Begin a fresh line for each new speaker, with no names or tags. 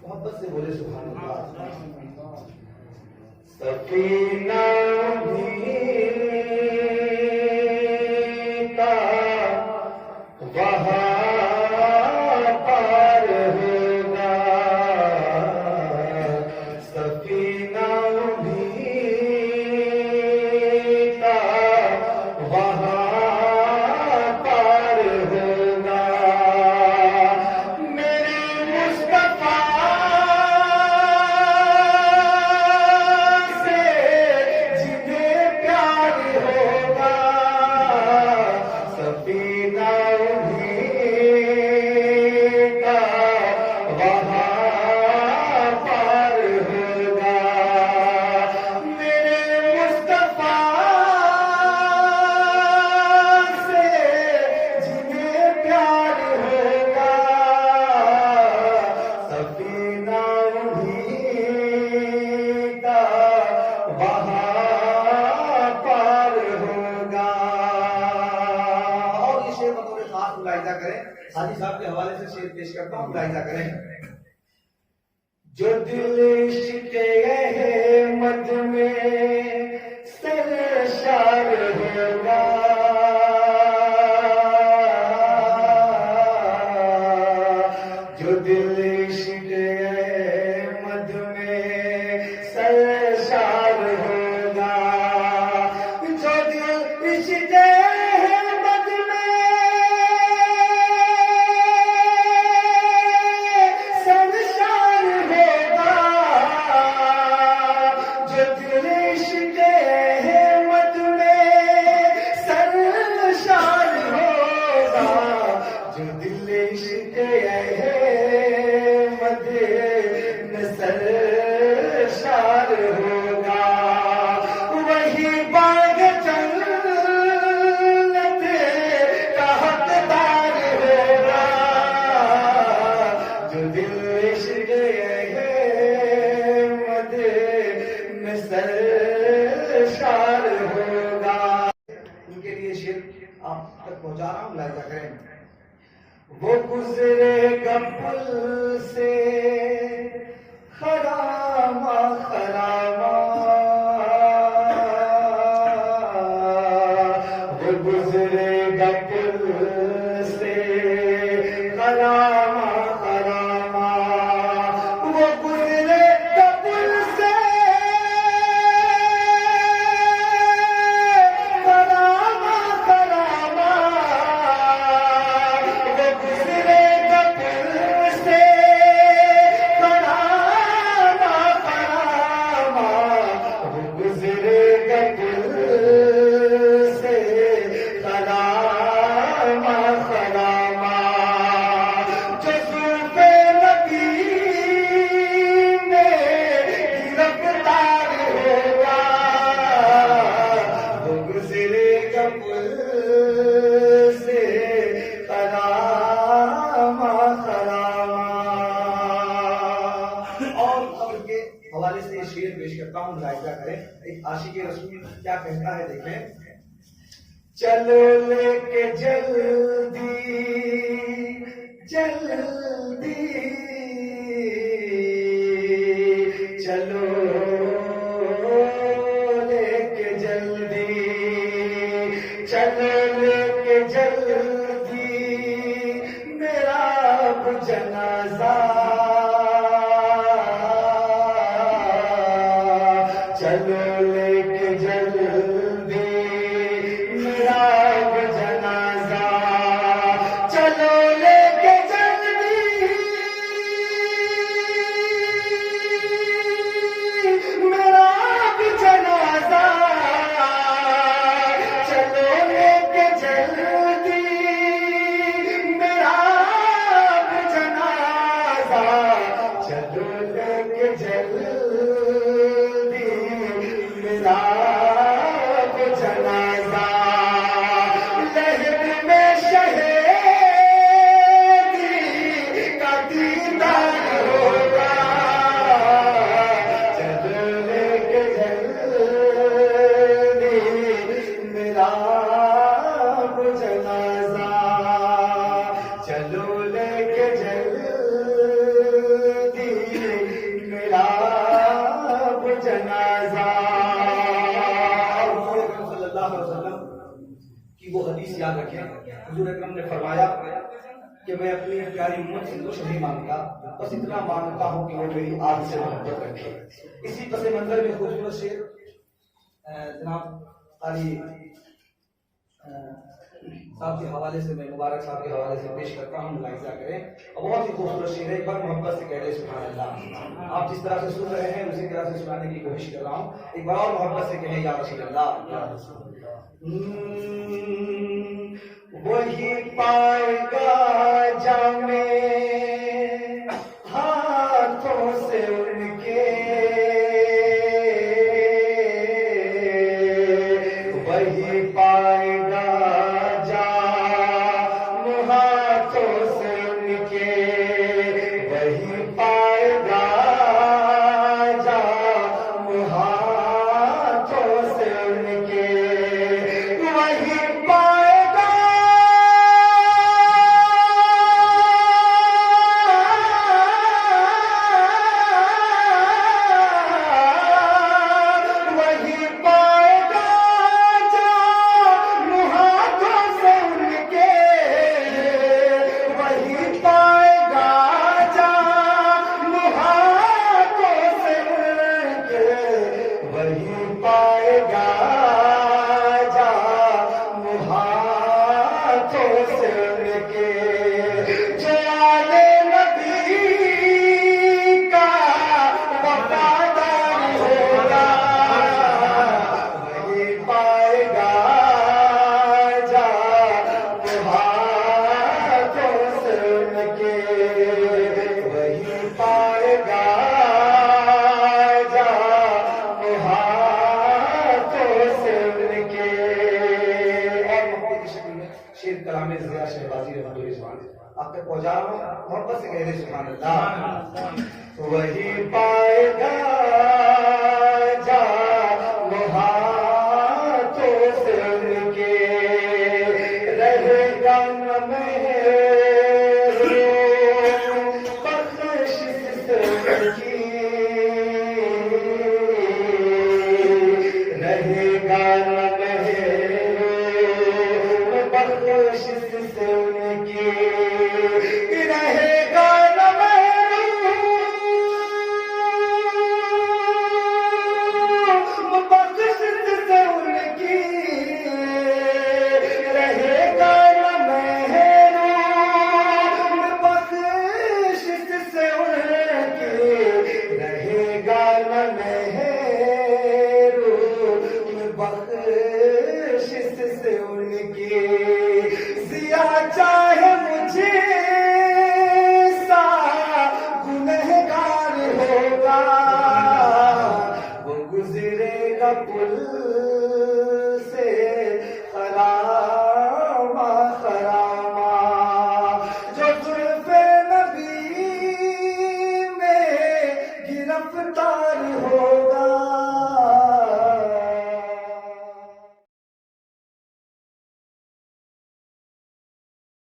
मोहब्बत से बोले सुभान अल्लाह। सफीना भी का वहाँ पार होगा, सफीना भी का वहाँ पार होगा। मेरे मुस्तफा से जिन्हें प्यार होगा, सफीना भी का वहाँ पार होगा। मेरे मुस्तफा से जिन्हें प्यार होगा, सफीना भी का वहाँ पार होगा। और ये शेर बतौर खास मुलाहिजा करें, हाजी साहब के हवाले से शेर पेश करता हूँ, मुलाहिजा करें। जो दिल इश्क़ अहमद में सरशार होगा, जो दिल इश्क़ अहमद में सरशार होगा, जो दिल इश्क़ अहमद में सरशार होगा, जो दिल इश्क़ अहमद में सरशार होगा, जो दिल इश्क़ अहमद में सरशार होगा, वही बाग जन्नत का हकदार होगा, जो दिल इश्क़ अहमद में सरशार होगा। उनके लिए शेर आप तक पहुंचा रहा हूं, मुलाहिजा करें। वो गुजरेगा पुल से खरामा खरामा, वो गुजरेगा पुल से खरामा खरामा, वो गुजरेगा पुल से खरामा खरामा, वो गुजरेगा पुल से खरामा खरामा, वो गुजरेगा पुल से खरामा खरामा, जो ज़ुल्फ़े नबी में गिरफ्तार होगा, वो गुजरेगा पुल से खरामा खरामा। और खबर के हवाले से शेर पेश करता हूँ, मुलाहिजा करें। एक आशिक़े रसूल क्या कहता है, देखें। चलो लेके जल्दी जल्दी, चलो लेके जल्दी, चलो लेके जल्दी मेरा अब जनाजा, चलो लेके जल्दी मेरा अब जनाजा, चलो लेके जल्दी मेरा अब जनाजा, चलो लेके जल्दी मेरा अब जनाजा, चलो लेके जल्दी मेरा अब जनाजा। कि वो हदीस याद रखें। हुजूर अकरम ने फरमाया कि मैं अपनी प्यारी उम्मत से कुछ नहीं मांगता, बस इतना मांगता हूँ कि वो मेरी आग से मोहब्बत रखे। इसी पस मंजर में खूबसूरत शेर जनाब अली साहब के हवाले से, मैं मुबारक साहब के हवाले से पेश करता हूँ, मुलाहिजा करें। और बहुत ही खूबसूरत शेर है, एक बार मोहब्बत से कह रहे सुभान अल्लाह। आप जिस तरह से सुन रहे हैं उसी तरह से सुनाने की कोशिश कर रहा हूँ। एक बार और मोहब्बत से कहें या रसूल अल्लाह। वही पाएगा जामे हाथों से उनके, वही पाएगा जाम हाथों से उनके, वही पाएगा जाम हाथों से उनके, वही आप तक पहुंचा रहा हूँ। मोहब्बत से कह रहे सुभान अल्लाह। वही पाएगा जाम हाथों से उनके, रहेगा न बख्शिश से उनकी, रहेगा न बख्शिश से उनकी, रहेगा न बख्शिश से उनकी, रहेगा न बख्शिश से उनकी, रहेगा न बख्शिश से उनकी। जिया चाहे मुझे सा गुनहगार होगा, वो गुजरेगा पुल